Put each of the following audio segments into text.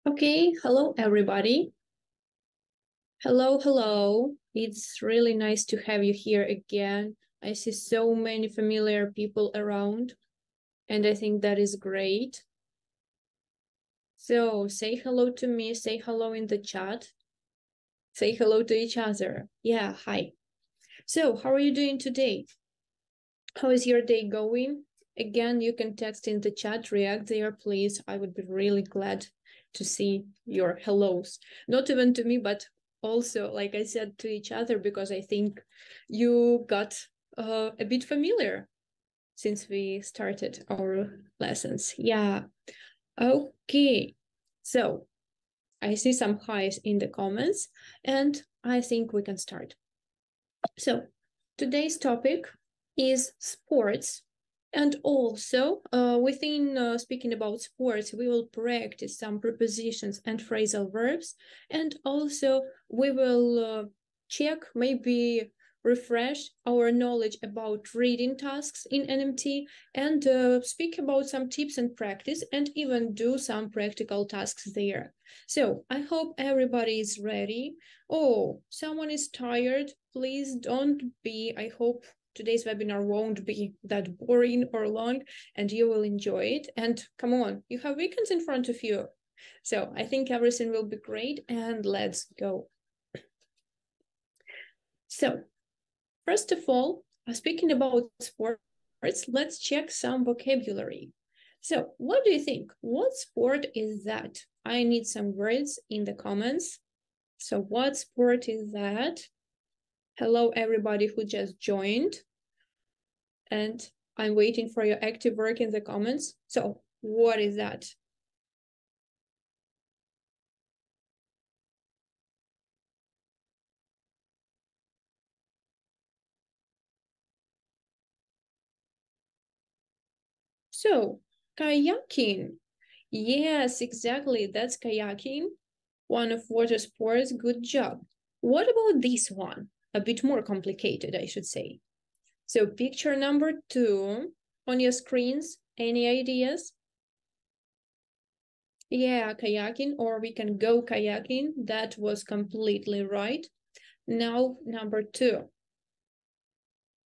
Okay, hello everybody. Hello. It's really nice to have you here again. I see so many familiar people around, and I think that is great. So say hello to me, say hello in the chat. Say hello to each other. Yeah, hi. So how are you doing today? How is your day going? Again, you can text in the chat, react there, please. I would be really glad to see your hellos. Not even to me, but also, like I said, to each other, because I think you got a bit familiar since we started our lessons. Yeah. Okay. So I see some highs in the comments, and I think we can start. So today's topic is sports. And also, within speaking about sports, we will practice some prepositions and phrasal verbs. And also, we will check, maybe refresh our knowledge about reading tasks in NMT and speak about some tips and practice and even do some practical tasks there. So I hope everybody is ready. Oh, someone is tired. Please don't be. I hope today's webinar won't be that boring or long and you will enjoy it. And come on, you have weekends in front of you. So I think everything will be great and let's go. So first of all, speaking about sports, let's check some vocabulary. So what do you think? What sport is that? I need some words in the comments. So what sport is that? Hello, everybody who just joined. And I'm waiting for your active work in the comments. So what is that? So kayaking. Yes, exactly. That's kayaking. One of water sports. Good job. What about this one? A bit more complicated, I should say. So picture number 2 on your screens. Any ideas? Yeah, kayaking, or we can go kayaking. That was completely right. Now, number 2.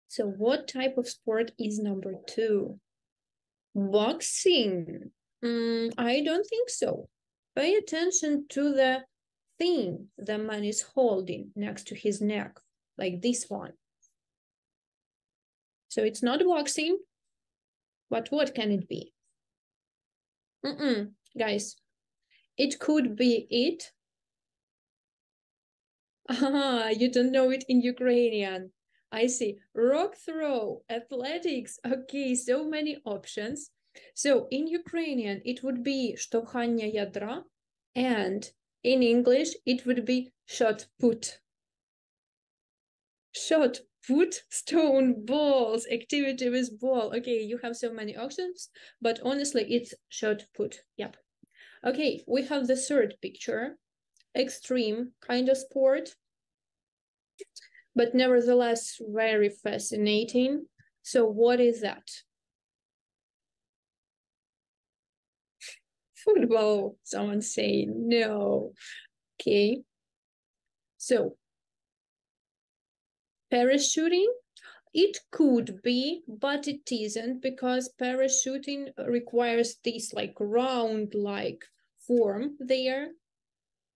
So what type of sport is number 2? Boxing. I don't think so. Pay attention to the thing the man is holding next to his neck, like this one. So it's not boxing, but what can it be? Guys, it could be it. You don't know it in Ukrainian. I see. Rock throw, athletics. Okay, so many options. So in Ukrainian, it would be штовхання ядра, and in English, it would be shot put. Shot put, stone, balls, activity with ball. Okay, you have so many options, but honestly, it's shot put. Yep. Okay, we have the third picture. Extreme kind of sport, but nevertheless very fascinating. So what is that? Football, someone say no. Okay. So parachuting, it could be, but it isn't, because parachuting requires this like round like form there,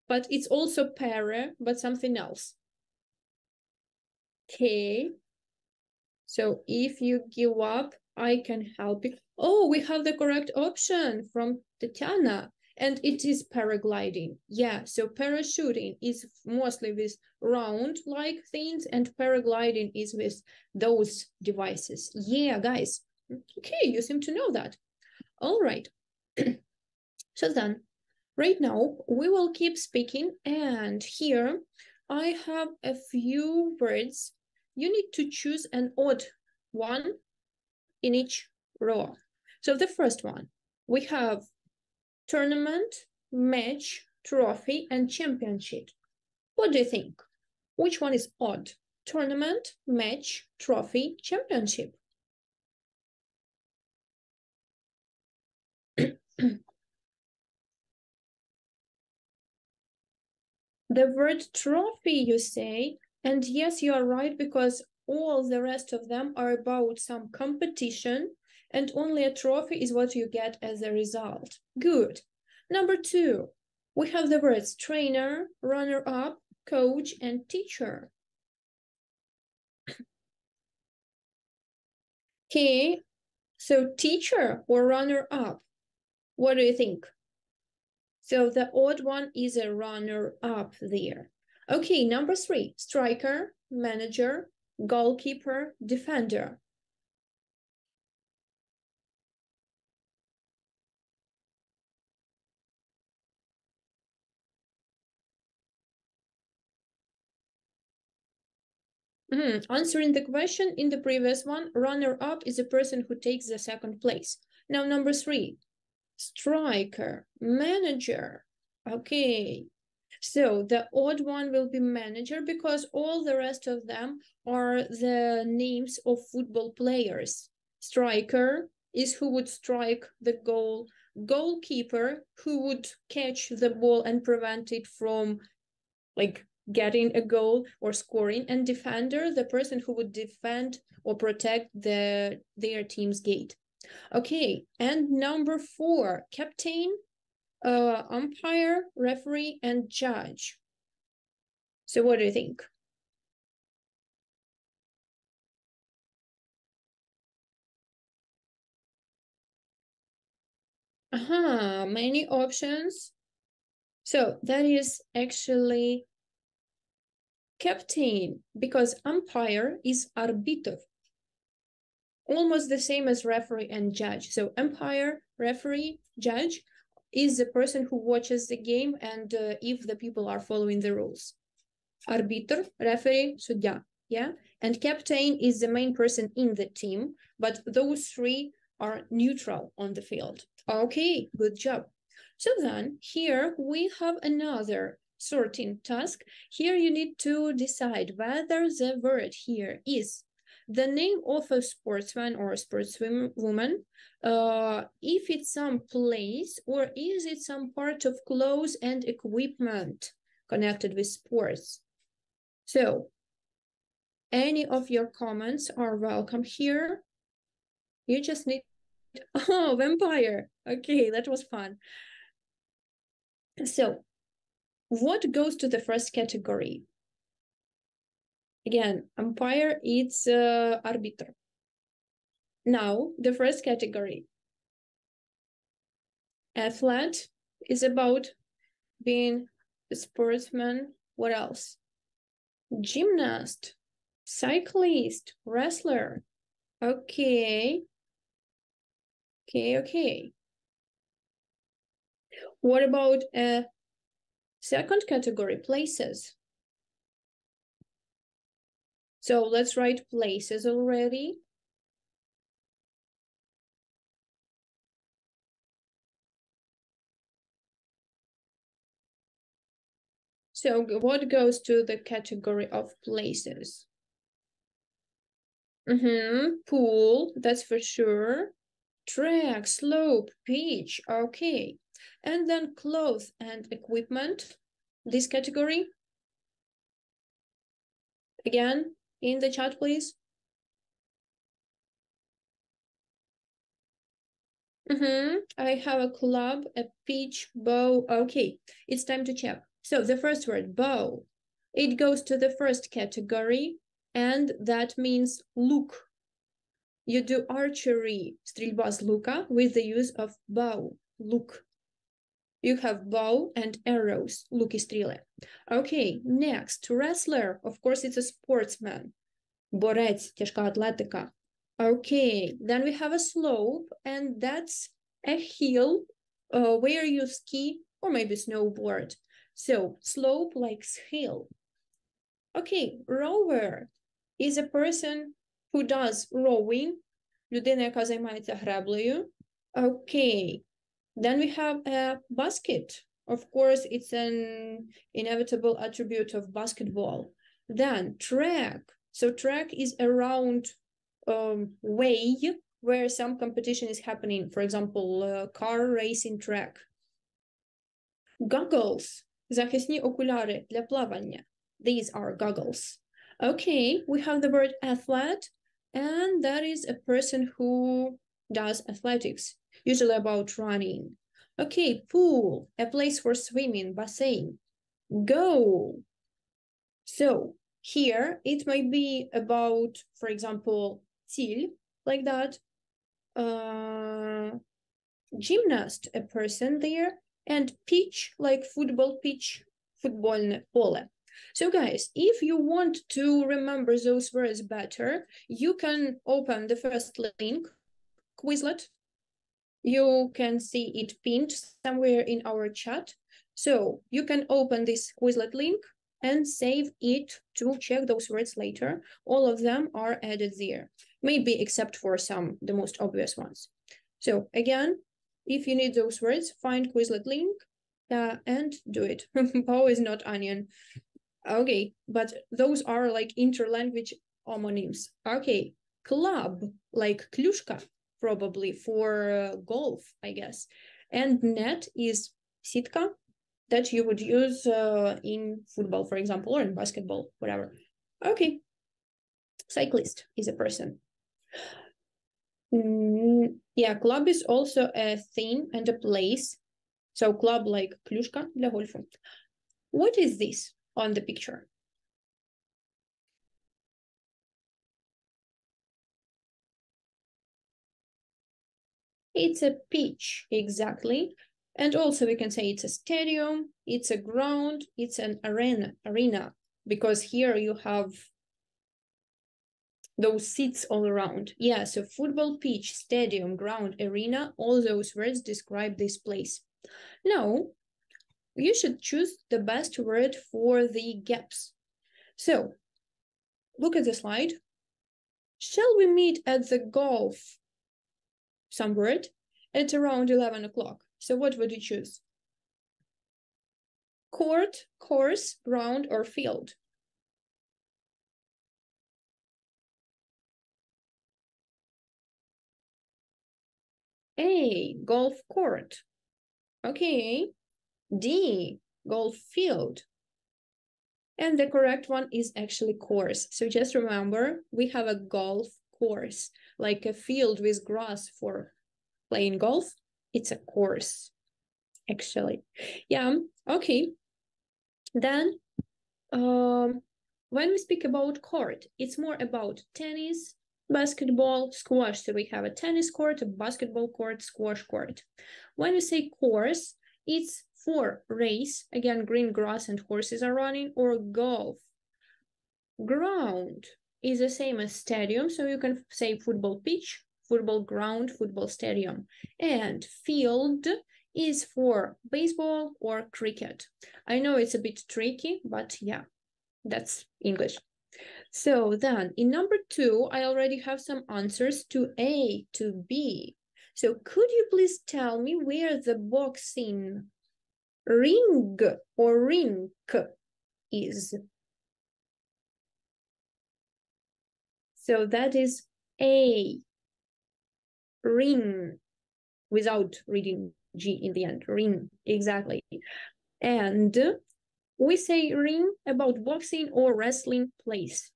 but it's also para, but something else. Okay. So if you give up, I can help you. Oh, we have the correct option from Tatiana, and it is paragliding. Yeah, so parachuting is mostly with round-like things, and paragliding is with those devices. Yeah, guys. Okay, you seem to know that. All right. So then, right now, we will keep speaking, and here I have a few words. You need to choose an odd one in each row. So the first one, we have tournament, match, trophy, and championship. What do you think? Which one is odd? Tournament, match, trophy, championship. The word trophy, you say, and yes, you are right, because all the rest of them are about some competition, and only a trophy is what you get as a result. Good. Number 2, we have the words trainer, runner-up, coach, and teacher. Okay, so teacher or runner-up, what do you think? So the odd one is a runner-up there. Okay, number 3, striker, manager, goalkeeper, defender. Answering the question in the previous one, runner-up is a person who takes the second place. Now, number 3, striker, manager. Okay, so the odd one will be manager because all the rest of them are the names of football players. Striker is who would strike the goal. Goalkeeper, who would catch the ball and prevent it from getting a goal or scoring, and defender, the person who would defend or protect their team's gate. Okay, and number 4, captain, umpire, referee, and judge. So what do you think? Many options. So that is actually captain, because umpire is arbiter, almost the same as referee and judge. So umpire, referee, judge is the person who watches the game and if the people are following the rules. Arbiter, referee, судья, yeah? And captain is the main person in the team, but those 3 are neutral on the field. Okay, good job. So then here we have another sorting task. Here you need to decide whether the word here is the name of a sportsman or a sportswoman, if it's some place, or is it some part of clothes and equipment connected with sports. So any of your comments are welcome here. You just need, oh, vampire. Okay, that was fun. So what goes to the first category? Again, umpire, it's arbiter. Now, the first category. Athlete is about being a sportsman. What else? Gymnast, cyclist, wrestler. Okay. Okay. What about a second category, places? So let's write places already. So what goes to the category of places? Pool, that's for sure. Track, slope, beach, okay. And then clothes and equipment, this category. Again, in the chat, please. I have a club, a pitch, bow. Okay, it's time to check. So the first word, bow, it goes to the first category, and that means look. You do archery, стрельба с лука, with the use of bow, look. You have bow and arrows, луки, стрелы. Okay, next, wrestler. Of course, it's a sportsman. Борець, тяжка атлетика. Okay, then we have a slope, and that's a hill where you ski or maybe snowboard. So slope like hill. Okay, rower is a person who does rowing. Людина, яка займається греблею. Okay, then we have a basket. Of course, it's an inevitable attribute of basketball. Then track. So track is a round way where some competition is happening. For example, car racing track. Goggles. захисні окуляри для плавання. These are goggles. Okay, we have the word athlete, and that is a person who does athletics, usually about running. Okay, pool, a place for swimming, bassin. Go. So here it might be about, for example, ціль, like that. Gymnast, a person there, and pitch, like football pitch, футбольне поле. So guys, if you want to remember those words better, you can open the first link, Quizlet. You can see it pinned somewhere in our chat. So you can open this Quizlet link and save it to check those words later. All of them are added there, maybe except for some, the most obvious ones. So again, if you need those words, find Quizlet link and do it. Bow is not onion. Okay, but those are like interlanguage homonyms. Okay, club, like klюшка, probably for golf, I guess. And net is сітка, that you would use in football, for example, or in basketball, whatever. Okay, cyclist is a person. Yeah, club is also a thing and a place. So club like klюшка для гольфу. What is this on the picture? It's a pitch, exactly. And also we can say it's a stadium, it's a ground, it's an arena, because here you have those seats all around. Yeah, so football pitch, stadium, ground, arena, all those words describe this place. Now, you should choose the best word for the gaps. So, look at the slide. Shall we meet at the golf, some word, at around 11 o'clock? So what would you choose? Court, course, ground, or field? A, golf court. Okay. D, golf field. And the correct one is actually course. So just remember, we have a golf course, like a field with grass for playing golf. It's a course, actually. Yeah, okay. Then, when we speak about court, it's more about tennis, basketball, squash. So we have a tennis court, a basketball court, squash court. When we say course, it's for race, again, green grass and horses are running, or golf. Ground is the same as stadium, so you can say football pitch, football ground, football stadium. And field is for baseball or cricket. I know it's a bit tricky, but yeah, that's English. So then in number 2, I already have some answers to A, to B. So could you please tell me where the boxing ring or rink is? So that is A, ring, without reading G in the end, ring, exactly. And we say ring about boxing or wrestling place.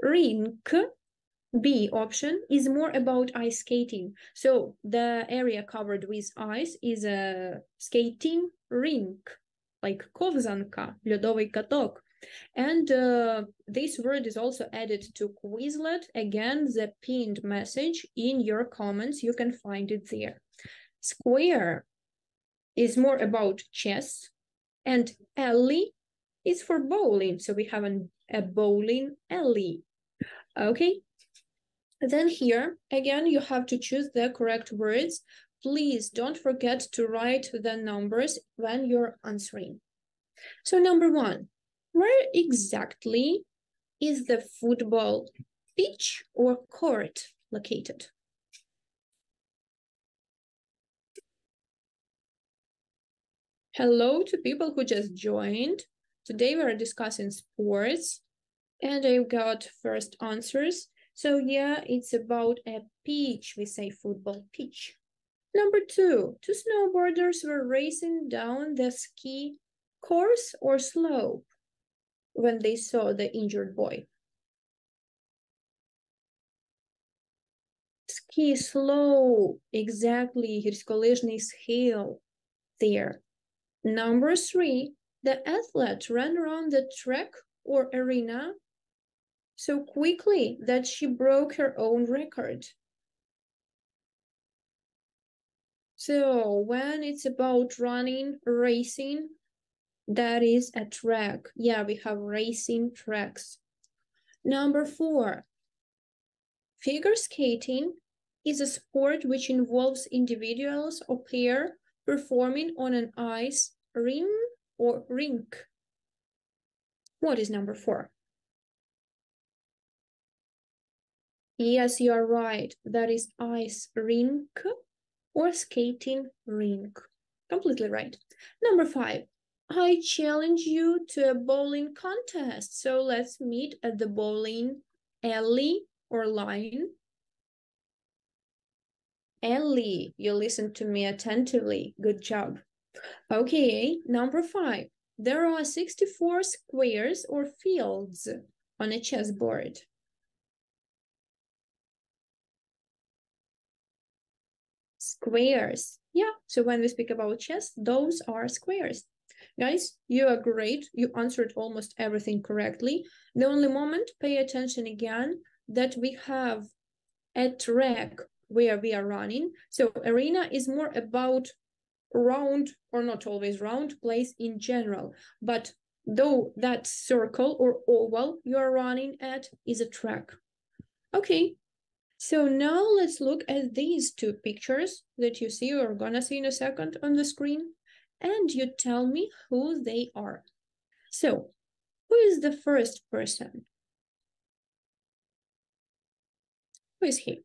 Rink, B option, is more about ice skating. So the area covered with ice is a skating rink, like ковзанка, льодовий каток. And this word is also added to Quizlet. Again, the pinned message in your comments, you can find it there. Square is more about chess, and alley is for bowling. So we have a bowling alley. Okay. Then here, again, you have to choose the correct words. Please don't forget to write the numbers when you're answering. So number 1, where exactly is the football pitch or court located? Hello to people who just joined. Today we're discussing sports, and I've got first answers. So yeah, it's about a pitch. We say football pitch. Number 2, 2 snowboarders were racing down the ski course or slope when they saw the injured boy? Ski slope, exactly, гірськолижний схил, there. Number 3, the athlete ran around the track or arena so quickly that she broke her own record. So when it's about running, racing, that is a track. Yeah, we have racing tracks. Number 4, figure skating is a sport which involves individuals or pair performing on an ice ring or rink. What is number 4? Yes, you are right. That is ice rink or skating rink. Completely right. Number 5, I challenge you to a bowling contest. So let's meet at the bowling alley or line. Ellie, you listened to me attentively. Good job. Okay, number 5. There are 64 squares or fields on a chessboard. Squares. Yeah, so when we speak about chess, those are squares. Guys, you are great. You answered almost everything correctly. The only moment, pay attention again, that we have a track where we are running. So arena is more about round, or not always round, place in general. But though that circle or oval you are running at is a track. Okay, so now let's look at these 2 pictures that you see or gonna see in a second on the screen. And you tell me who they are. So, who is the first person? Who is he?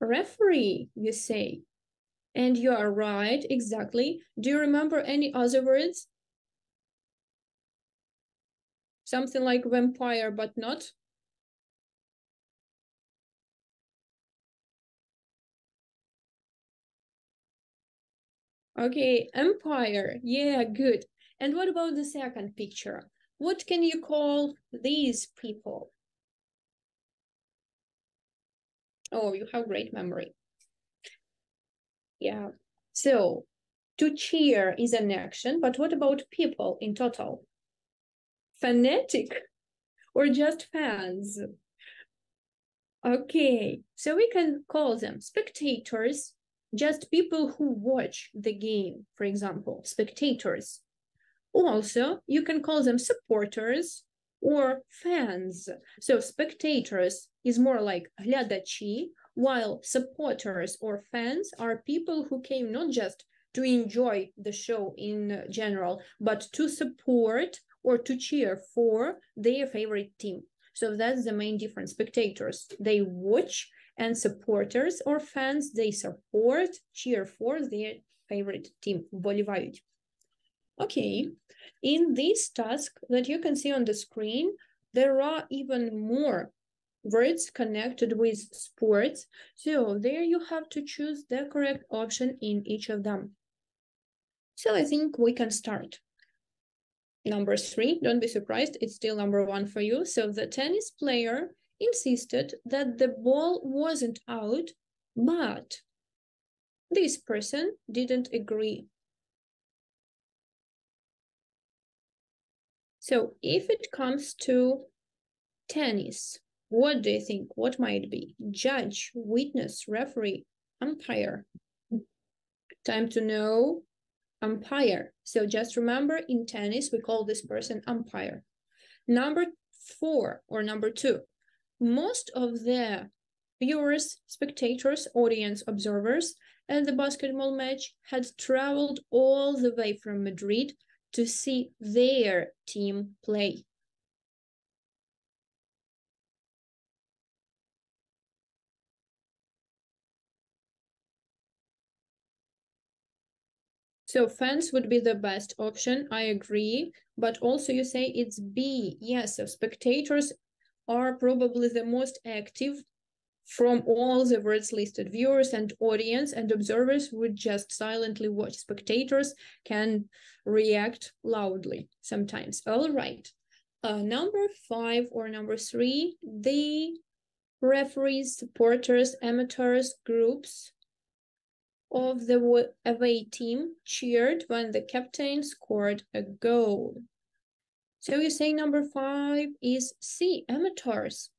Referee, you say. And you are right, exactly. Do you remember any other words? Something like vampire, but not? Okay, empire. Yeah, good. And what about the second picture? What can you call these people? Oh, you have great memory. Yeah. So, to cheer is an action, but what about people in total? Fanatic or just fans? Okay, so we can call them spectators, just people who watch the game, for example, spectators. Also, you can call them supporters or fans. So spectators is more like глядачі, while supporters or fans are people who came not just to enjoy the show in general, but to support or to cheer for their favorite team. So that's the main difference. Spectators, they watch, and supporters or fans, they support, cheer for their favorite team. Вболівають. Okay, in this task that you can see on the screen, there are even more words connected with sports. So there you have to choose the correct option in each of them. So I think we can start. Number 3, don't be surprised, it's still number 1 for you. So the tennis player insisted that the ball wasn't out, but this person didn't agree. So if it comes to tennis, what do you think? What might it be? Judge, witness, referee, umpire. Time to know. Umpire. So just remember, in tennis, we call this person umpire. Number 4 or number 2, most of the viewers, spectators, audience observers at the basketball match had traveled all the way from Madrid to see their team play. So fans would be the best option, I agree, but also you say it's B. Yes, so spectators are probably the most active from all the words listed. Viewers and audience and observers would just silently watch. Spectators can react loudly sometimes. All right. Number 5 or number 3, the referees, supporters, amateurs, groups of the away team cheered when the captain scored a goal. So you say number 5 is C, amateurs.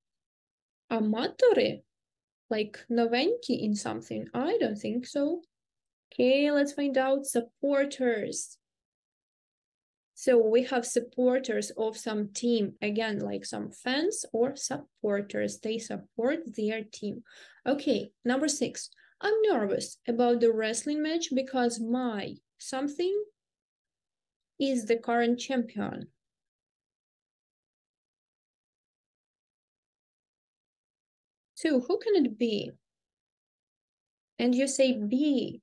Amatori? Like noventi in something? I don't think so. Okay, let's find out. Supporters. So we have supporters of some team. Again, like some fans or supporters. They support their team. Okay, number 6. I'm nervous about the wrestling match because my something is the current champion. So who can it be? And you say B,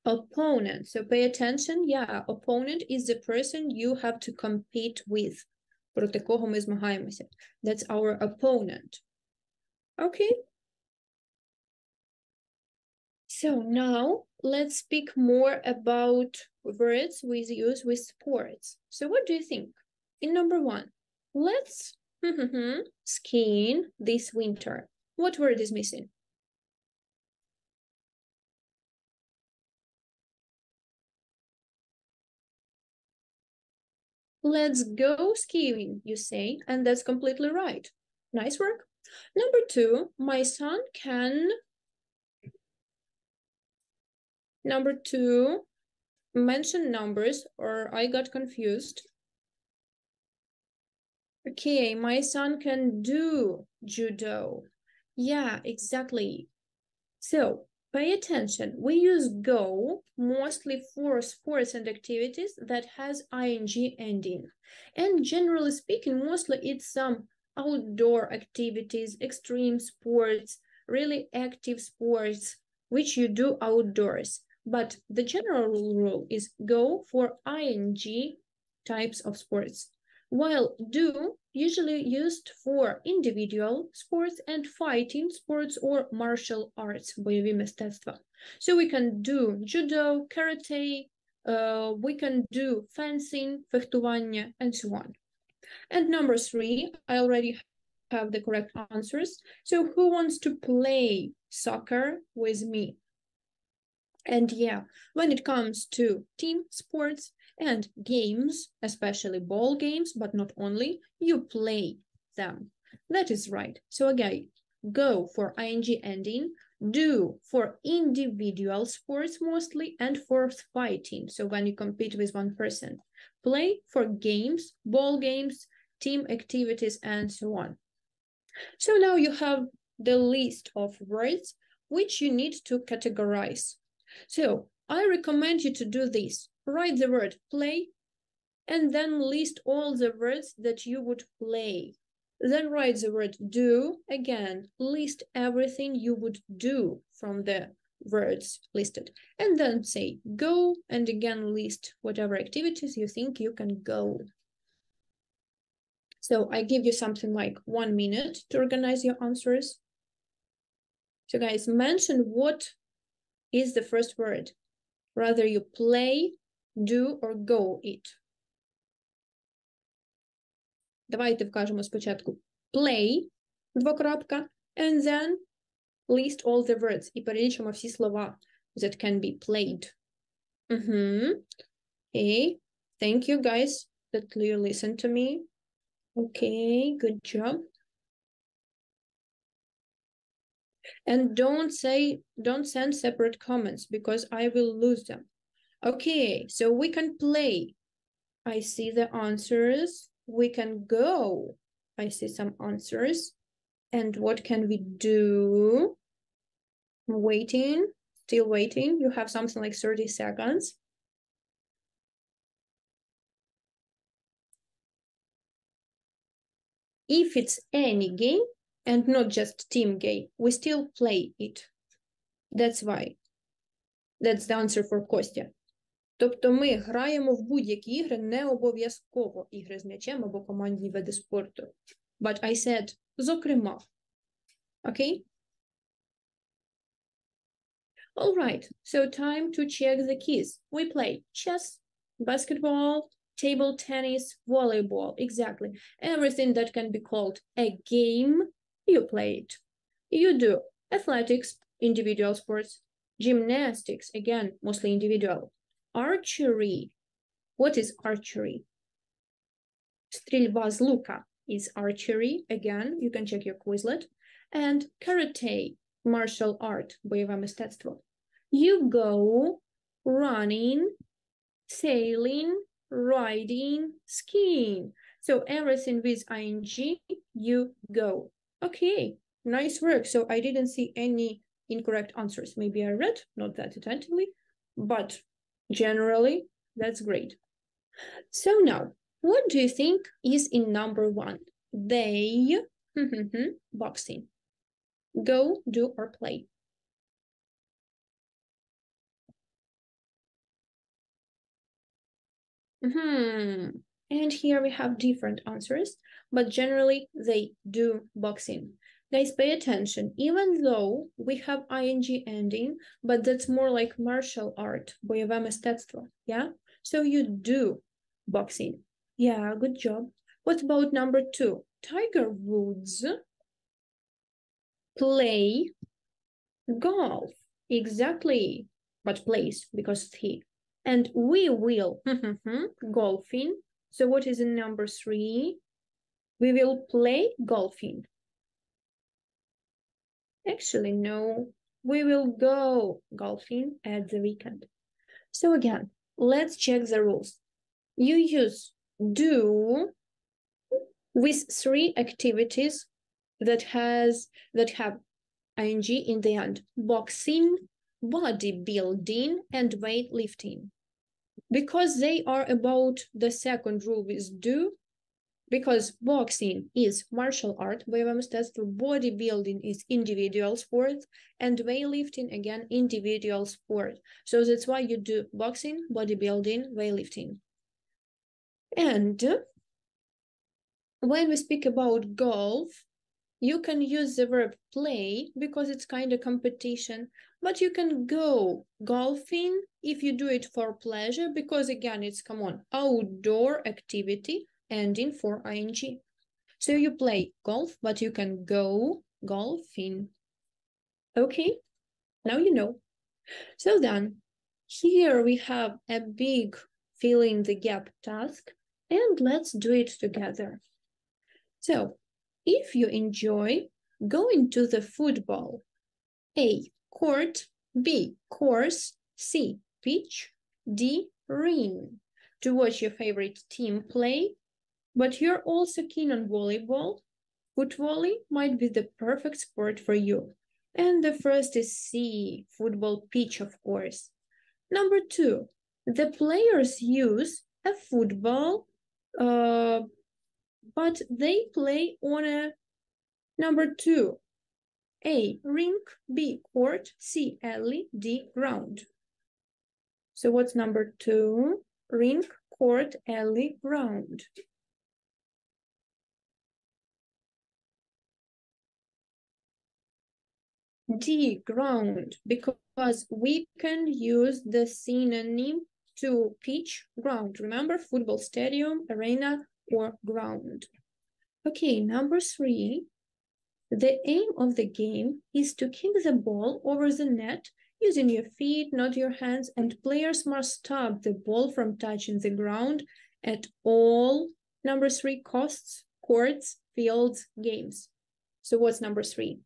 opponent. So pay attention. Yeah, opponent is the person you have to compete with. Проти кого ми змагаємося. That's our opponent. Okay. So now let's speak more about words we use with sports. So what do you think? In number 1, let's skiing this winter. What word is missing? Let's go skiing, you say, and that's completely right. Nice work. Number 2, my son can... Number 2, mention numbers, or I got confused. Okay, my son can do judo. Yeah, exactly. So, pay attention. We use go mostly for sports and activities that has ing ending. And generally speaking, mostly it's some outdoor activities, extreme sports, really active sports, which you do outdoors. But the general rule is go for ing types of sports, while do usually used for individual sports and fighting sports or martial arts, бойові мистецтва. So we can do judo, karate, we can do fencing, фехтування, and so on. And number 3, I already have the correct answers. So who wants to play soccer with me? And yeah, when it comes to team sports and games, especially ball games, but not only, you play them. That is right. So again, go for ing ending, do for individual sports mostly, and for fighting. So when you compete with one person, play for games, ball games, team activities, and so on. So now you have the list of words which you need to categorize. So I recommend you to do this. Write the word play and then list all the words that you would play. Then write the word do. Again, list everything you would do from the words listed. And then say go, and again list whatever activities you think you can go. So I give you something like 1 minute to organize your answers. So guys, mention what is the first word. Rather you play, do, or go it. Давайте вкажемо спочатку play, двокрапка, and then list all the words. І перелічимо всі слова that can be played. Okay, thank you guys that you listen to me. Okay, good job. And don't send separate comments because I will lose them. Okay, so we can play. I see the answers. We can go. I see some answers. And what can we do? I'm waiting, still waiting. You have something like 30 seconds. If it's any game, and not just team game, we still play it. That's why. That's the answer for Kostya. Тобто ми граємо в будь-які ігри, не обов'язково ігри з м'ячем або командні види спорту. But I said, зокрема. Okay? All right, so time to check the keys. We play chess, basketball, table tennis, volleyball, exactly. Everything that can be called a game, you play it. You do athletics, individual sports, gymnastics, again, mostly individual. Archery. What is archery? Стрільба з лука is archery, again, you can check your Quizlet. And karate, martial art, бойове мистецтво. You go running, sailing, riding, skiing. So everything with ing, you go. Okay, nice work. So I didn't see any incorrect answers. Maybe I read, not that attentively, but generally, that's great. So now, what do you think is in number 1? They, boxing. Go, do, or play. And here we have different answers, but generally they do boxing. Guys, pay attention. Even though we have ing ending, but that's more like martial art, бойове мистецтво, yeah? So you do boxing. Yeah, good job. What about number 2? Tiger Woods play golf. Exactly, but plays because he. And we will golfing. So what is in number 3? We will play golfing. Actually, no. We will go golfing at the weekend. So again, let's check the rules. You use do with 3 activities that have ing in the end. Boxing, bodybuilding, and weightlifting. Because they are about the second rule with do, because boxing is martial art, бойове мистецтво, bodybuilding is individual sport, and weightlifting, again, individual sport. So that's why you do boxing, bodybuilding, weightlifting. And when we speak about golf, you can use the verb play because it's kind of competition, but you can go golfing if you do it for pleasure because, again, it's, come on, outdoor activity ending for ing. So you play golf, but you can go golfing. Okay, now you know. So then, here we have a big fill in the gap task, and let's do it together. So, if you enjoy going to the football, A, court, B, course, C, pitch, D, ring, to watch your favorite team play, but you're also keen on volleyball, foot volley might be the perfect sport for you. And the first is C, football pitch, of course. Number 2, the players use a football, but they play on a number 2, A, rink, B, court, C, alley, D, ground. So what's number 2? Rink, court, alley, ground. D, ground, because we can use the synonym to pitch, ground. Remember, football stadium, arena, or ground. Okay, number 3. The aim of the game is to kick the ball over the net using your feet, not your hands, and players must stop the ball from touching the ground at all, number 3, courts, fields, games. So what's number 3?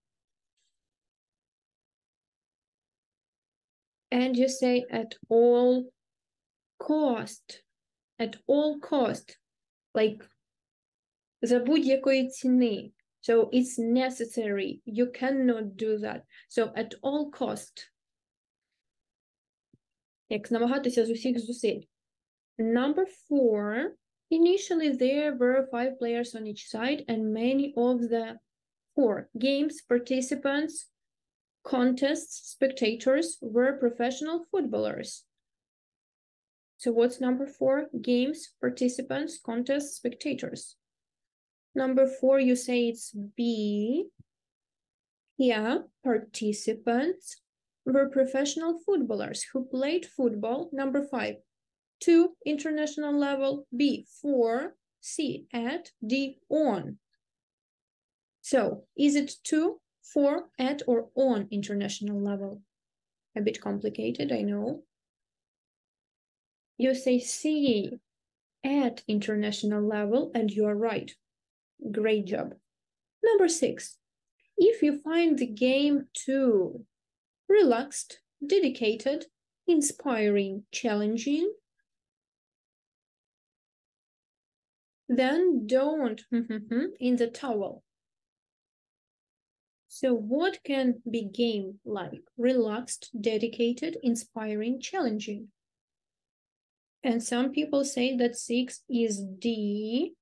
And you say at all cost, like за будь-якої ціни. So it's necessary. You cannot do that. So at all cost. Як намагатися з усіх зусиль. Number 4. Initially there were 5 players on each side and many of the 4 games participants, contests, spectators were professional footballers. So what's number 4? Games, participants, contests, spectators. Number 4, you say it's B. Yeah, participants. were professional footballers who played football. Number 5, to international level. B, for. C, at. D, on. So, is it to, for, at, or on international level? A bit complicated, I know. You say C, at international level, and you are right. Great job. Number 6, if you find the game too relaxed, dedicated, inspiring, challenging, then don't in the towel. So what can be game like? Relaxed, dedicated, inspiring, challenging. And some people say that 6 is D.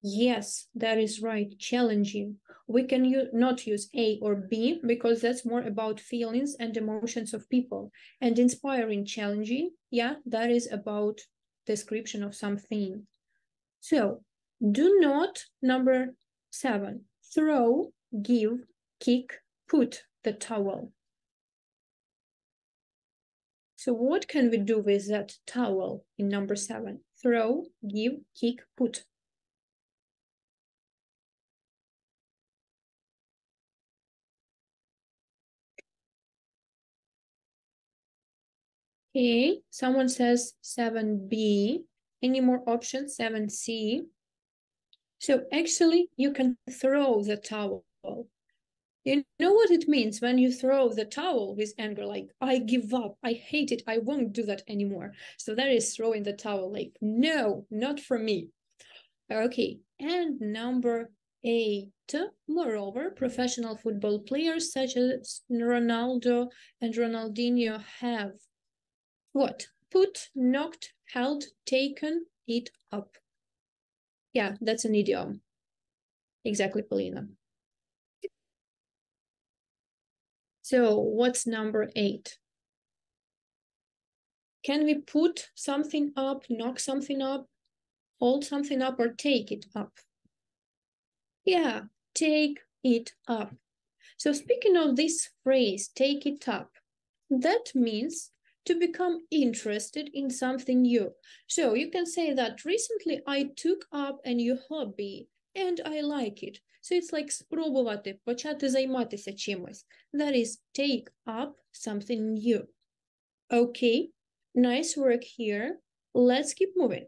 Yes, that is right, challenging. We can not use A or B because that's more about feelings and emotions of people. And inspiring, challenging, yeah, that is about description of something. So, do not, number 7, throw, give, kick, put the towel. So what can we do with that towel in number 7? Throw, give, kick, put. Okay, someone says 7B. Any more options? 7C. So actually, you can throw the towel. You know what it means when you throw the towel with anger, like, I give up, I hate it, I won't do that anymore. So that is throwing the towel, like, no, not for me. Okay, and number 8, moreover, professional football players such as Ronaldo and Ronaldinho have what? Put, knocked, held, taken it up. Yeah, that's an idiom. Exactly, Polina. So what's number 8? Can we put something up, knock something up, hold something up, or take it up? Yeah, take it up. So speaking of this phrase, take it up, that means to become interested in something new. So you can say that recently I took up a new hobby and I like it. So it's like спробувати, почати займатися чимось. That is take up something new. Okay, nice work here. Let's keep moving.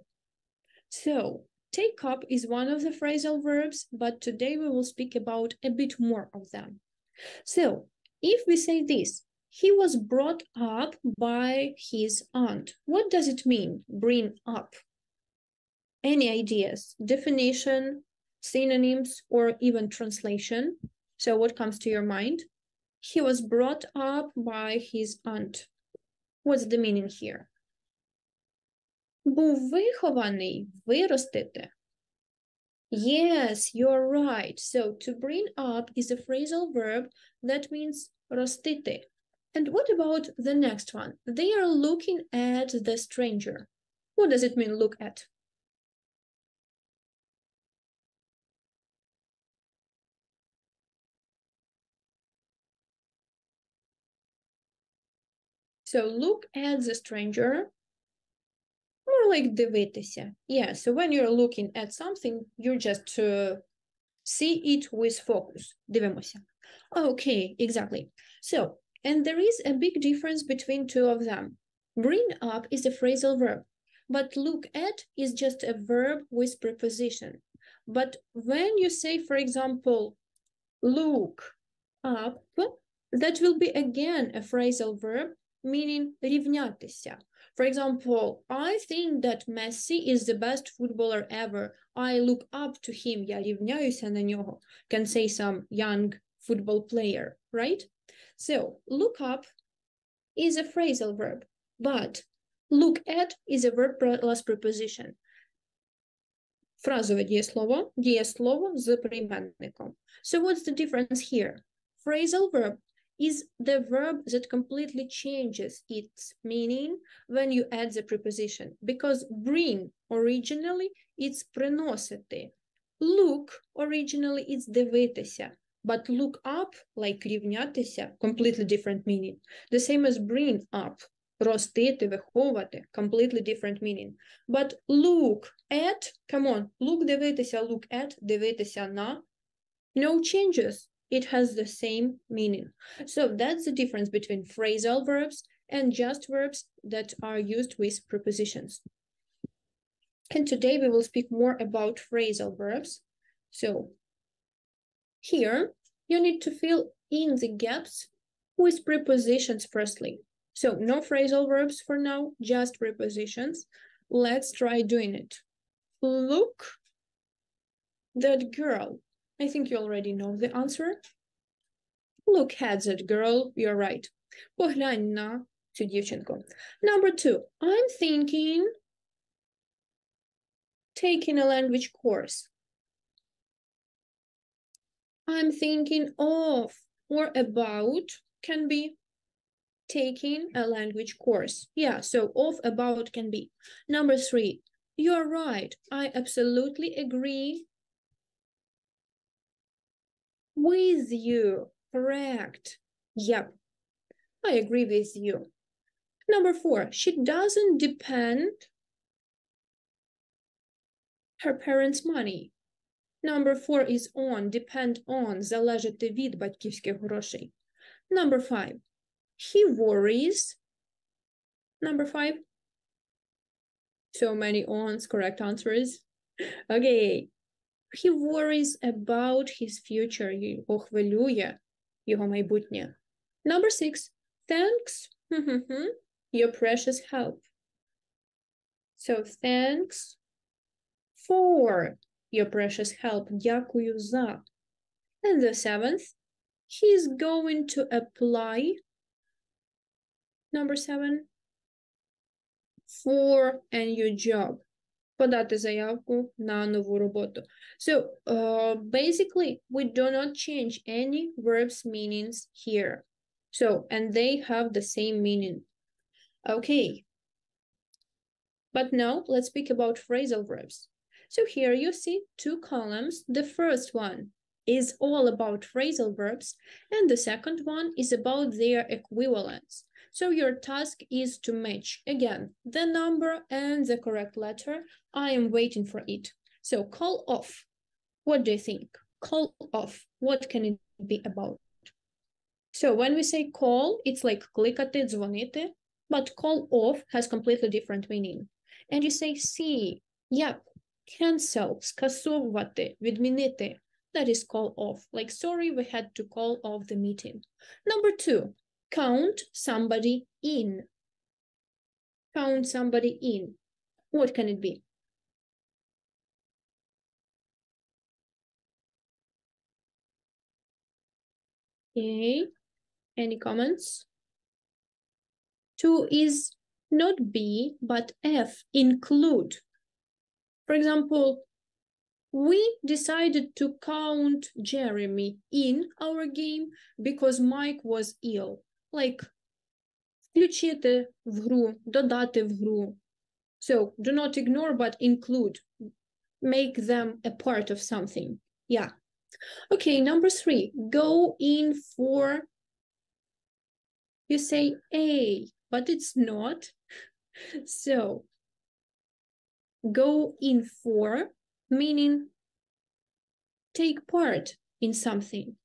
So take up is one of the phrasal verbs, but today we will speak about a bit more of them. So if we say this, he was brought up by his aunt. What does it mean, bring up? Any ideas? Definition, synonyms, or even translation? So what comes to your mind? He was brought up by his aunt. What's the meaning here? Був вихований, виростити. Yes, you're right. So to bring up is a phrasal verb that means ростити. And what about the next one? They are looking at the stranger. What does it mean, look at? So look at the stranger, more like дивитися. Yeah, so when you're looking at something, you're just to see it with focus. Дивимося. Okay, exactly. So, and there is a big difference between two of them. Bring up is a phrasal verb, but look at is just a verb with preposition. But when you say, for example, look up, that will be again a phrasal verb, meaning рівнятися. For example, I think that Messi is the best footballer ever. I look up to him. Я рівняюся на нього. Can say some young football player, right? So, look up is a phrasal verb, but look at is a verb plus preposition. Фразове дієслово з прийменником. So what's the difference here? Phrasal verb is the verb that completely changes its meaning when you add the preposition, because bring originally it's приносити. Look originally it's дивитися. But look up, like рівнятися, completely different meaning. The same as bring up, ростити, виховувати, completely different meaning. But look at, come on, look дивитися, look at, дивитися на, no changes. It has the same meaning. So that's the difference between phrasal verbs and just verbs that are used with prepositions. And today we will speak more about phrasal verbs. So here you need to fill in the gaps with prepositions firstly. So no phrasal verbs for now, just prepositions. Let's try doing it. Look, that girl. I think you already know the answer. Look at that girl, you're right. Поглянь на цю дівчинку. Number 2, I'm thinking taking a language course. I'm thinking of or about can be taking a language course. Yeah, so of, about can be. Number 3, you're right. I absolutely agree with you. Correct. Yep. I agree with you. Number 4, she doesn't depend her parents' money. Number 4 is on, depend on, залежати від батьківських грошей. Number 5, he worries. Number 5, so many ons, correct answers. Okay, he worries about his future. Його хвилює його майбутнє. Number 6, thanks, your precious help. So thanks for your precious help. Дякую за. And the 7th, he's going to apply. Number 7, for a new job. Подати заявку на нову роботу. So basically, we do not change any verbs meanings here. So, and they have the same meaning. Okay. But now let's speak about phrasal verbs. So here you see 2 columns. The first one is all about phrasal verbs, and the second one is about their equivalents. So your task is to match, again, the number and the correct letter. I am waiting for it. So call off. What do you think? Call off. What can it be about? So when we say call, it's like кликати, дзвонити, but call off has completely different meaning. And you say see, yep, cancel, скасовувати, відмінити. That is call off. Like, sorry, we had to call off the meeting. Number 2, count somebody in. Count somebody in. What can it be? Okay, any comments? 2 is not B, but F, include. For example, we decided to count Jeremy in our game because Mike was ill. Like, включити в гру, додати в гру. So, do not ignore, but include. Make them a part of something. Yeah. Okay, number 3, go in for, you say A, but it's not. So, go in for, meaning take part in something.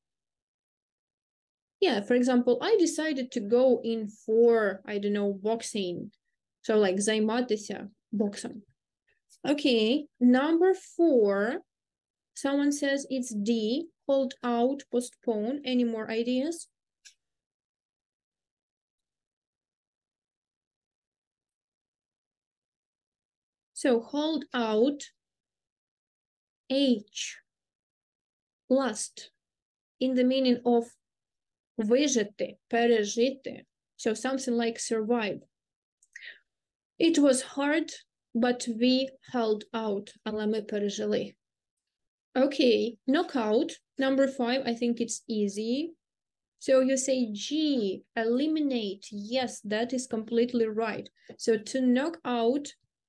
Yeah, for example, I decided to go in for, I don't know, boxing. So like займатися боксом. Okay, number 4, someone says it's D, hold out, postpone. Any more ideas? So hold out, H, last, in the meaning of вижити, пережити. So something like survive. It was hard, but we held out, але ми пережили. Okay, knockout, number 5, I think it's easy. So you say G, eliminate. Yes, that is completely right. So to knock out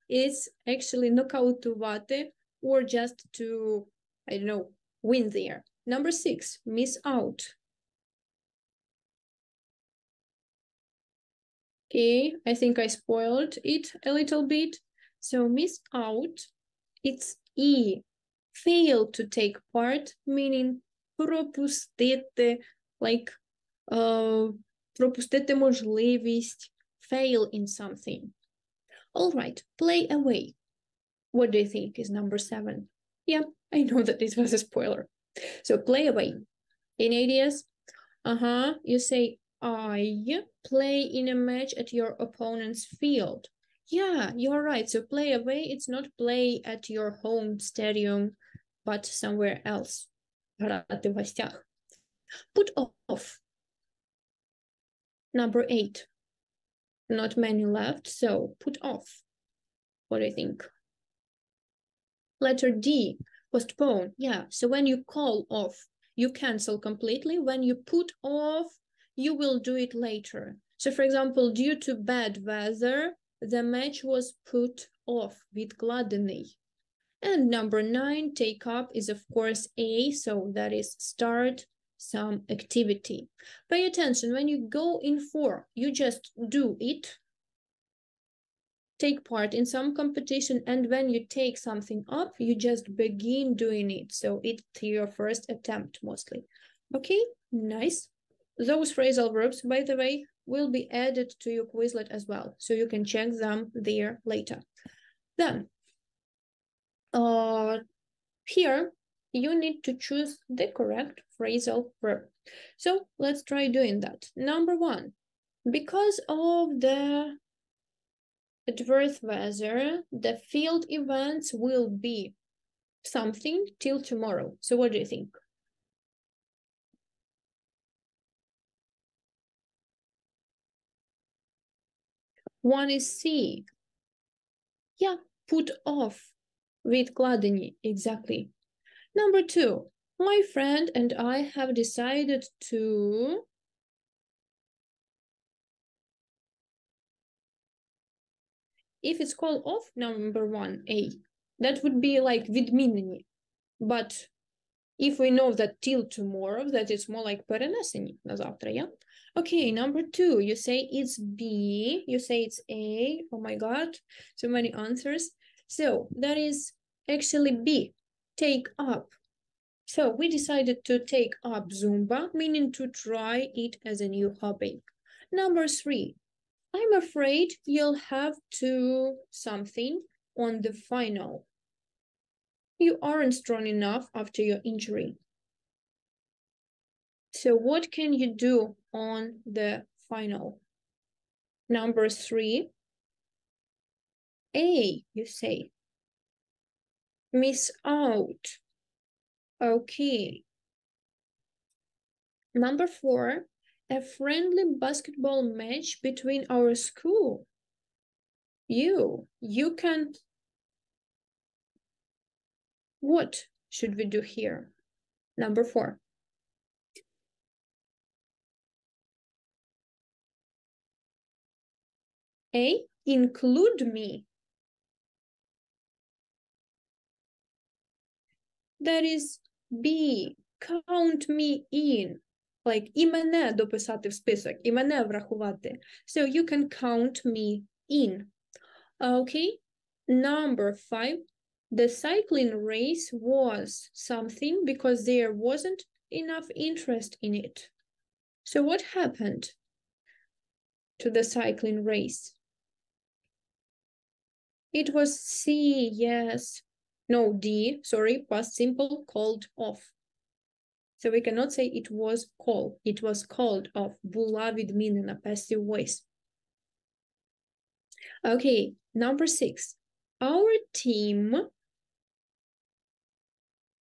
is actually нокаутувати, or just to, I don't know, win there. Number 6, miss out. Okay, I think I spoiled it a little bit. So miss out, it's E. Fail to take part, meaning пропустити, like, пропустити можливість, fail in something. All right, play away. What do you think is number 7? Yeah, I know that this was a spoiler. So play away. Any ideas? You say, I play in a match at your opponent's field. Yeah, you're right. So play away, it's not play at your home stadium, but somewhere else. Грати в гостях. Put off. Number 8. Not many left, so put off. What do you think? Letter D, postpone. Yeah, so when you call off, you cancel completely. When you put off, you will do it later. So for example, due to bad weather, the match was put off, відкладений. And number 9, take up is of course A, so that is start some activity. Pay attention, when you go in for, you just do it, take part in some competition, and when you take something up, you just begin doing it. So it's your first attempt mostly. Okay, nice. Those phrasal verbs, by the way, will be added to your Quizlet as well, so you can check them there later. Then, here, you need to choose the correct phrasal verb. So let's try doing that. Number 1, because of the adverse weather, the field events will be something till tomorrow. So what do you think? One is C. Yeah, put off. Відкладені, exactly. Number 2, my friend and I have decided to if it's called off, number 1, A, that would be like відмінені. But if we know that till tomorrow, that is more like перенесені на завтра, yeah? Okay, number 2, you say it's B, you say it's A. Oh my God, so many answers. So that is actually B, take up. So we decided to take up Zumba, meaning to try it as a new hobby. Number 3, I'm afraid you'll have to something on the final. You aren't strong enough after your injury. So what can you do on the final? Number 3, A, you say. Miss out. Okay. Number 4, a friendly basketball match between our school. You can. What should we do here? Number 4. A, include me. That is B, count me in. Like, і мене дописати в список, і мене врахувати. So you can count me in. Okay, number 5, the cycling race was something because there wasn't enough interest in it. So what happened to the cycling race? It was C, yes. No, D, sorry, past simple, called off. So we cannot say it was called. It was called off. Була відмінена, passive voice. Okay, number 6. Our team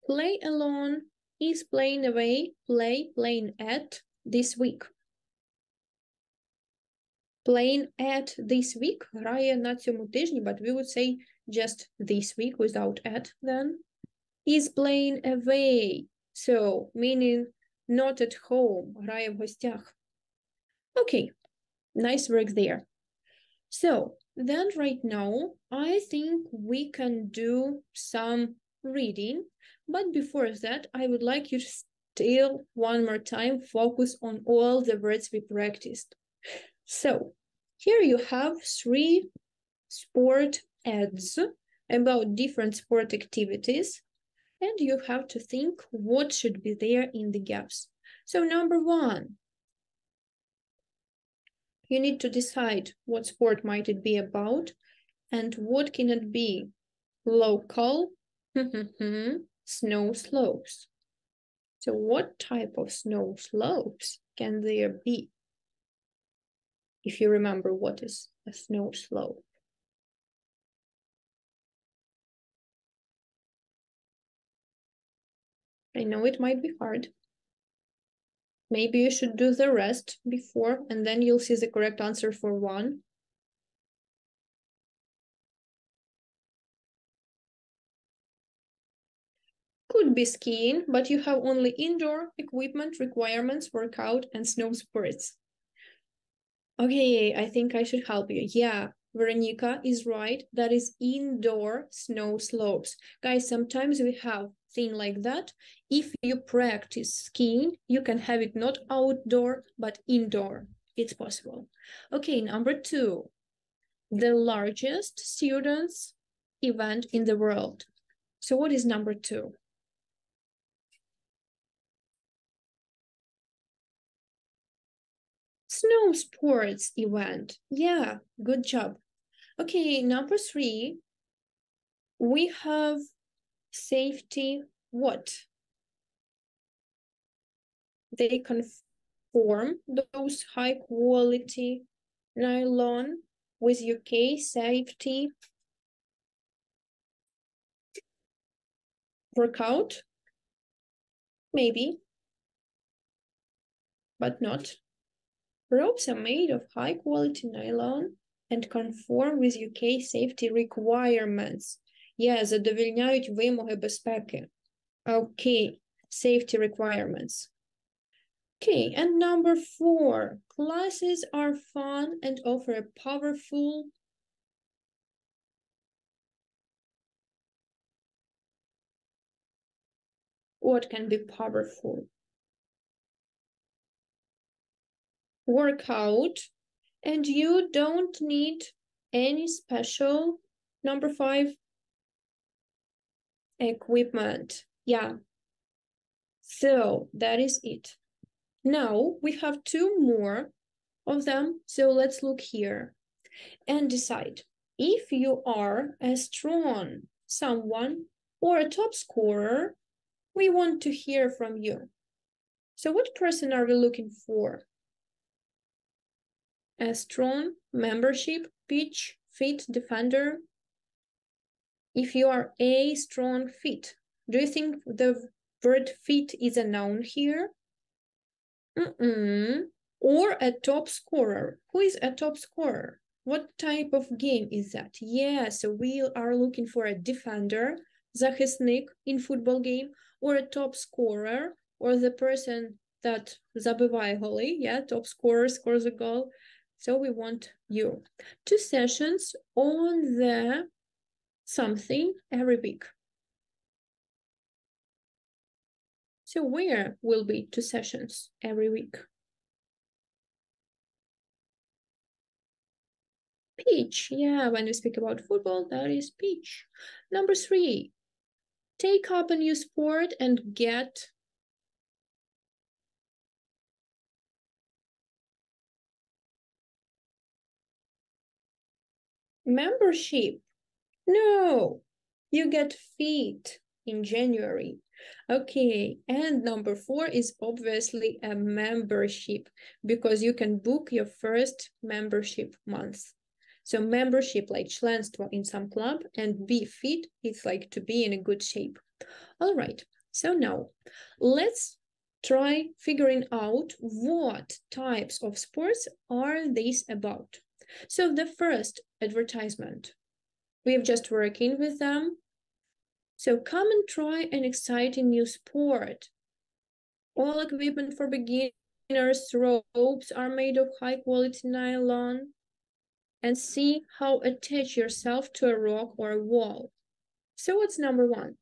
play alone is playing away, playing at this week. Playing at this week, грає на цьому тижні, but we would say just this week without at then. Is playing away, so meaning not at home, грає в гостях. Okay, nice work there. So then right now, I think we can do some reading, but before that, I would like you still one more time, focus on all the words we practiced. So here you have 3 sport ads about different sport activities, and you have to think what should be there in the gaps. So number 1, you need to decide what sport might it be about and what can it be. Local snow slopes. So what type of snow slopes can there be? If you remember what is a snow slope. I know it might be hard. Maybe you should do the rest before, and then you'll see the correct answer for 1. Could be skiing, but you have only indoor equipment requirements, workout, and snow sports. Okay, I think I should help you. Yeah, Veronica is right. That is indoor snow slopes. Guys, sometimes we have thing like that. If you practice skiing, you can have it not outdoor, but indoor. It's possible. Okay, number 2. The largest students event in the world. So what is number 2? Snow sports event. Yeah, good job. Okay, number 3. We have safety what? They conform those high quality nylon with UK safety workout. Maybe, but not. Ropes are made of high quality nylon and conform with UK safety requirements. Yeah, задовольняють вимоги безпеки. Okay, safety requirements. Okay, and number 4. Classes are fun and offer a powerful what can be powerful? Workout, and you don't need any special, number 5, equipment. Yeah, so that is it. Now we have 2 more of them, so let's look here and decide if you are a strong someone or a top scorer. We want to hear from you. So what person are we looking for? A strong membership, pitch, fit, defender. If you are a strong fit, do you think the word fit is a noun here? Or a top scorer. Who is a top scorer? What type of game is that? Yeah, so we are looking for a defender, захисник in football game, or a top scorer, or the person that забиває голи, yeah, top scorer scores a goal. So we want you. 2 sessions on the something every week. So where will be 2 sessions every week? Pitch, yeah, when we speak about football, that is pitch. Number 3, take up a new sport and get membership. No, you get fit in January. Okay, and number 4 is obviously a membership because you can book your first membership month. So membership like членство in some club, and be fit is like to be in a good shape. All right, so now let's try figuring out what types of sports are these about. So the first advertisement, we've just working with them. So come and try an exciting new sport. All equipment for beginners, ropes are made of high quality nylon. And see how attach yourself to a rock or a wall. So what's number 1?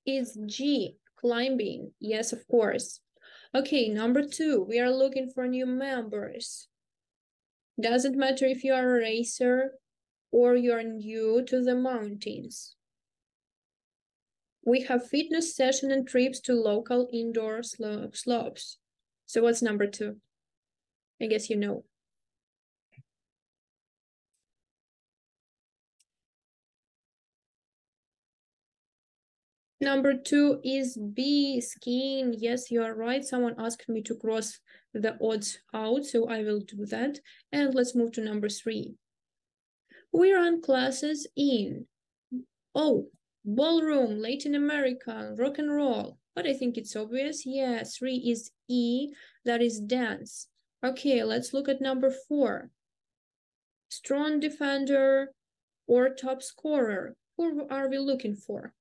is G, climbing. Yes, of course. Okay, number 2, we are looking for new members. Doesn't matter if you are a racer or you're new to the mountains. We have fitness session and trips to local indoor slopes. So what's number 2? I guess you know. Number 2 is B, skiing. Yes, you are right. Someone asked me to cross the odds out, so I will do that. And let's move to number 3. We run classes in, ballroom, Latin American, rock and roll. But I think it's obvious. Yeah, 3 is E, that is dance. Okay, let's look at number 4. Strong defender or top scorer. Who are we looking for?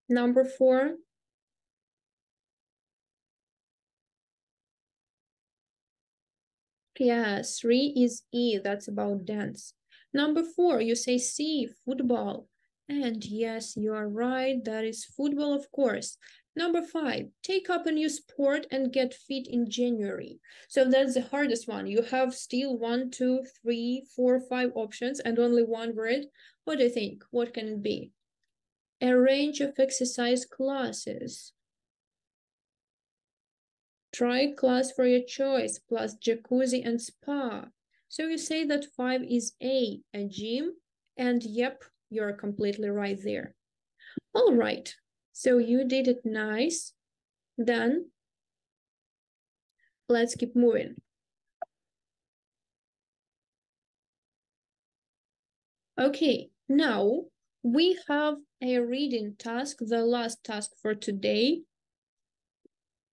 Number 4. Yeah, 3 is E, that's about dance. Number 4, you say C, football. And yes, you are right, that is football, of course. Number 5, take up a new sport and get fit in January. So that's the hardest one. You have still 1, 2, 3, 4, 5 options and only one word. What do you think? What can it be? A range of exercise classes. Try class for your choice, plus jacuzzi and spa. So you say that 5 is a gym, and yep, you're completely right there. All right, so you did it nice. Then let's keep moving. Okay, now we have a reading task, the last task for today.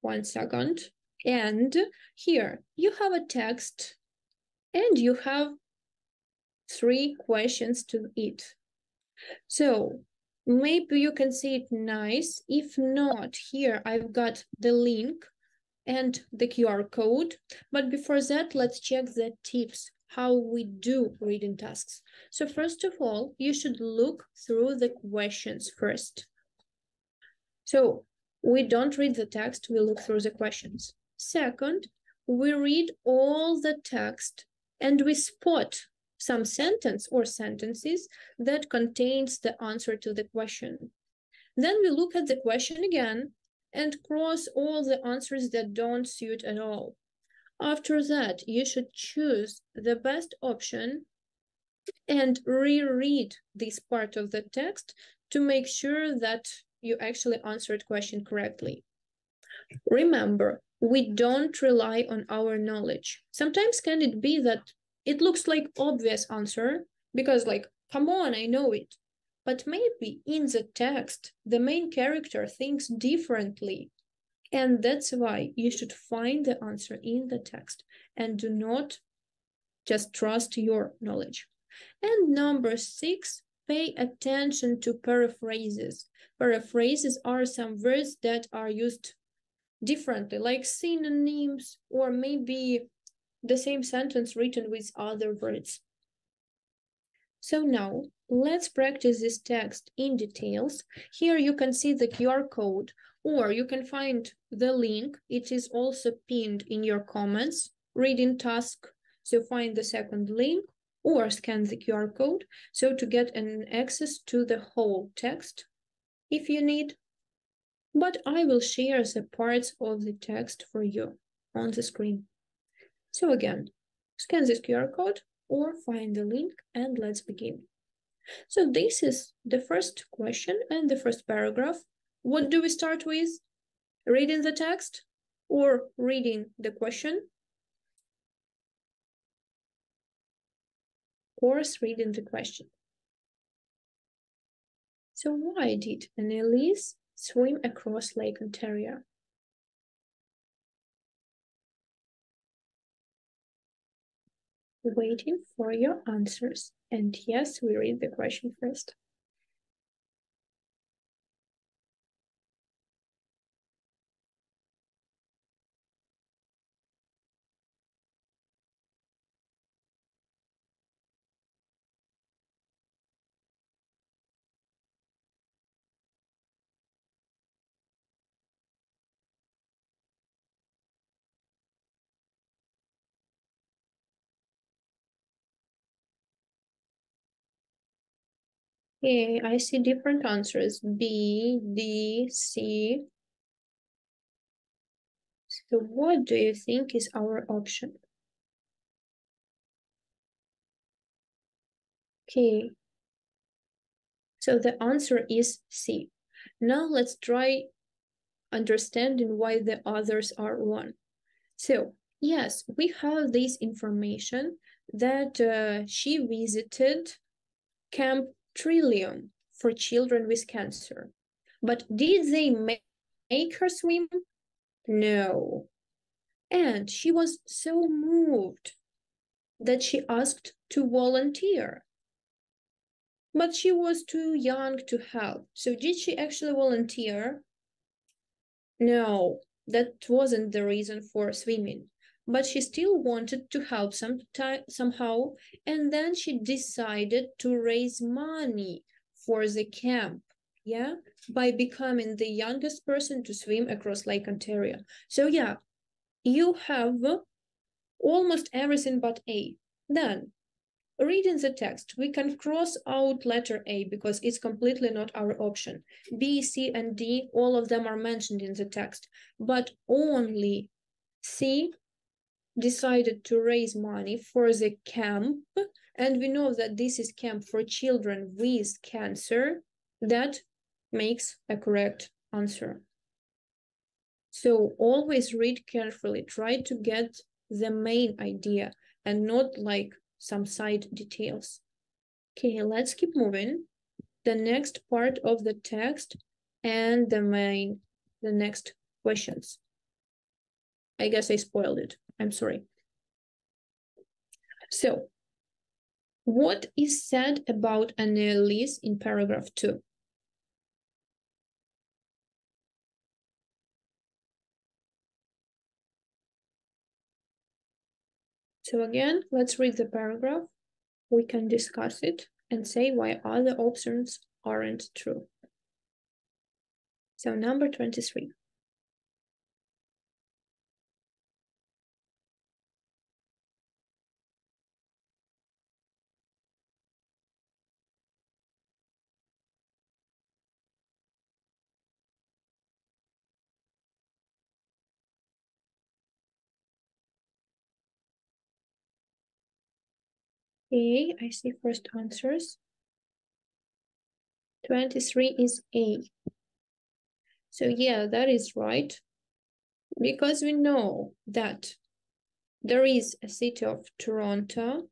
1 second. And here you have a text and you have 3 questions to it. So maybe you can see it nice. If not, here I've got the link and the QR code. But before that, let's check the tips, how we do reading tasks. So first of all, you should look through the questions first. So we don't read the text, we look through the questions. Second, we read all the text and we spot some sentence or sentences that contains the answer to the question. Then we look at the question again and cross all the answers that don't suit at all. After that, you should choose the best option and reread this part of the text to make sure that you actually answered question correctly. Remember, we don't rely on our knowledge. Sometimes can it be that it looks like obvious answer because like, come on, I know it. But maybe in the text, the main character thinks differently. And that's why you should find the answer in the text and do not just trust your knowledge. And number 6, pay attention to paraphrases. Paraphrases are some words that are used differently, like synonyms, or maybe the same sentence written with other words. So now, let's practice this text in details. Here you can see the QR code, or you can find the link. It is also pinned in your comments, reading task. So find the second link, or scan the QR code, so to get an access to the whole text if you need. But I will share the parts of the text for you on the screen. So again, scan this QR code or find the link and let's begin. So this is the first question and the first paragraph. What do we start with? Reading the text or reading the question? Of course, reading the question. So why did Anneliese swim across Lake Ontario? Waiting for your answers. And yes, we read the question first. Okay, I see different answers. B, D, C. So what do you think is our option? Okay. So the answer is C. Now let's try understanding why the others are wrong. So yes, we have this information that she visited Camp Trillium for children with cancer. But did they make her swim? No. And she was so moved that she asked to volunteer. But she was too young to help. So did she actually volunteer? No, that wasn't the reason for swimming. But she still wanted to help somehow, and then she decided to raise money for the camp, yeah, by becoming the youngest person to swim across Lake Ontario. So yeah, you have almost everything but A. Then, reading the text, we can cross out letter A because it's completely not our option. B, C, and D, all of them are mentioned in the text, but only C decided to raise money for the camp, and we know that this is camp for children with cancer. That makes a correct answer. So always read carefully, try to get the main idea and not like some side details. Okay, let's keep moving. The next part of the text and the next questions. I guess I spoiled it. I'm sorry. So, what is said about Anneliese in paragraph 2? So again, let's read the paragraph. We can discuss it and say why other options aren't true. So number 23. Okay, I see first answers. 23 is A. So yeah, that is right. Because we know that there is a city of Toronto,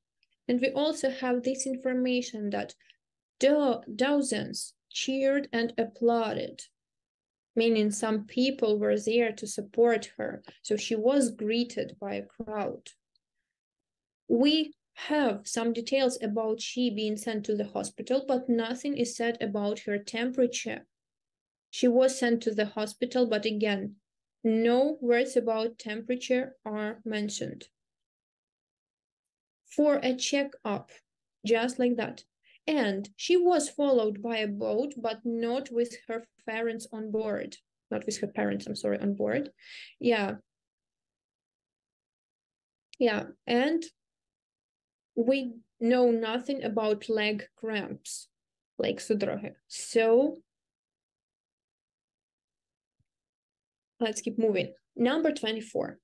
and we also have this information that dozens cheered and applauded, meaning some people were there to support her. So she was greeted by a crowd. We have some details about she being sent to the hospital, but nothing is said about her temperature. She was sent to the hospital, but again, no words about temperature are mentioned. For a checkup, just like that. And she was followed by a boat, but not with her parents on board. Not with her parents, I'm sorry, on board. Yeah. Yeah, and we know nothing about leg cramps, like судороги. So let's keep moving. Number 24.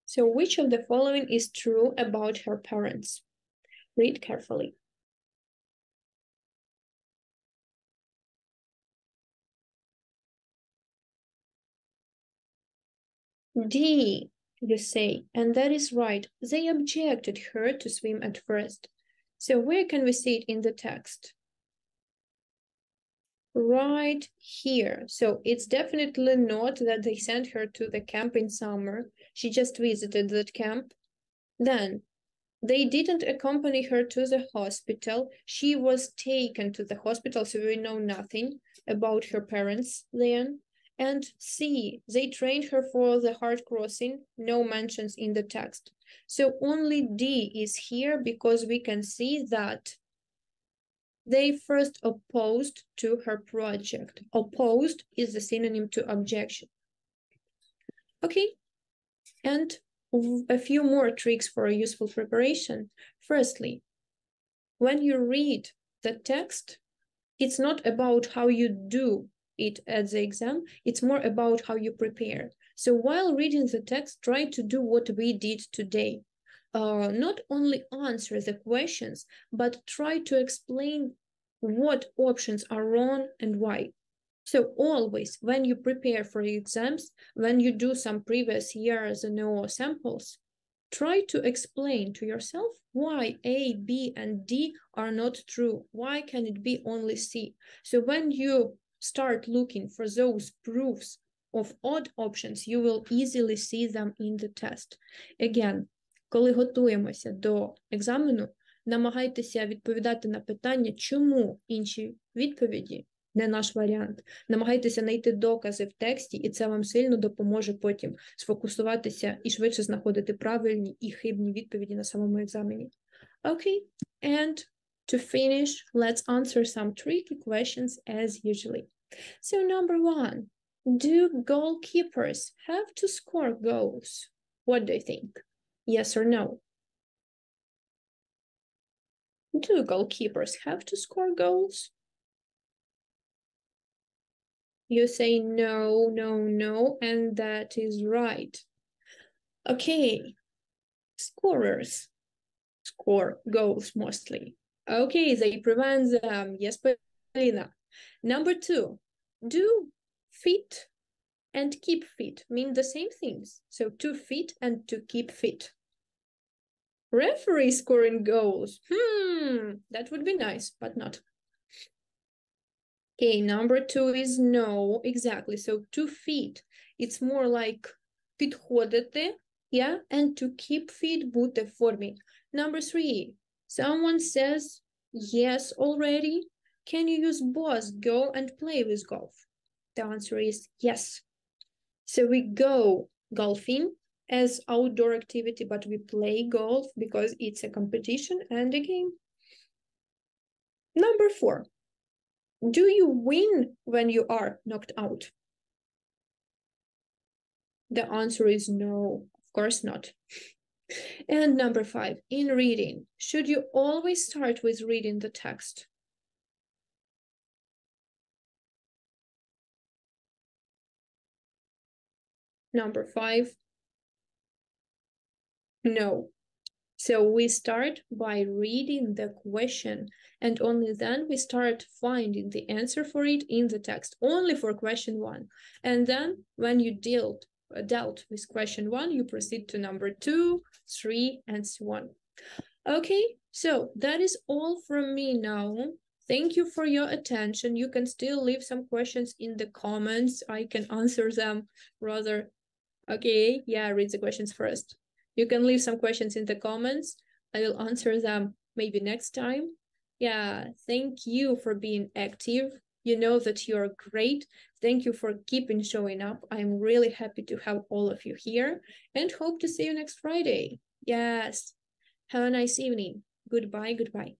So which of the following is true about her parents? Read carefully. D, you say, and that is right. They objected her to swim at first. So where can we see it in the text? Right here. So it's definitely not that they sent her to the camp in summer. She just visited that camp. Then they didn't accompany her to the hospital. She was taken to the hospital, so we know nothing about her parents then. And C, they trained her for the hard crossing, no mentions in the text. So only D is here because we can see that they first opposed to her project. Opposed is the synonym to objection. Okay, and a few more tricks for a useful preparation. Firstly, when you read the text, it's not about how you do it at the exam, it's more about how you prepare. So while reading the text, try to do what we did today. Not only answer the questions, but try to explain what options are wrong and why. So always, when you prepare for exams, when you do some previous years or samples, try to explain to yourself why A, B, and D are not true. Why can it be only C? So when you start looking for those proofs of odd options, you will easily see them in the test. Again, коли готуємося до екзамену, намагайтеся відповідати на питання, чому інші відповіді не наш варіант. Намагайтеся знайти докази в тексті, і це вам сильно допоможе потім сфокусуватися і швидше знаходити правильні і хибні відповіді на самому екзамені. Okay, and to finish, let's answer some tricky questions as usually. So number 1, do goalkeepers have to score goals? What do you think? Yes or no? Do goalkeepers have to score goals? You say no, no, no, and that is right. Okay, scorers score goals mostly. Okay, they prevent them. Yes, Polina. Number 2, do fit and keep fit mean the same things? So to fit and to keep fit. Referee scoring goals. That would be nice, but not. Okay, number 2 is no, exactly. So to fit, it's more like підходити, yeah, and to keep fit бути в формі. Number 3, someone says yes already. Can you use both go and play with golf? The answer is yes. So we go golfing as outdoor activity, but we play golf because it's a competition and a game. Number 4, do you win when you are knocked out? The answer is no, of course not. And number 5, in reading, should you always start with reading the text? Number 5, no. So we start by reading the question, and only then we start finding the answer for it in the text, only for question 1. And then when you dealt with question 1, you proceed to number 2, 3, and so on. Okay, so that is all from me now. Thank you for your attention. You can still leave some questions in the comments. I can answer them rather. Okay, yeah, read the questions first. You can leave some questions in the comments. I will answer them maybe next time. Yeah, thank you for being active. You know that you're great. Thank you for keeping showing up. I'm really happy to have all of you here and hope to see you next Friday. Yes. Have a nice evening. Goodbye, goodbye.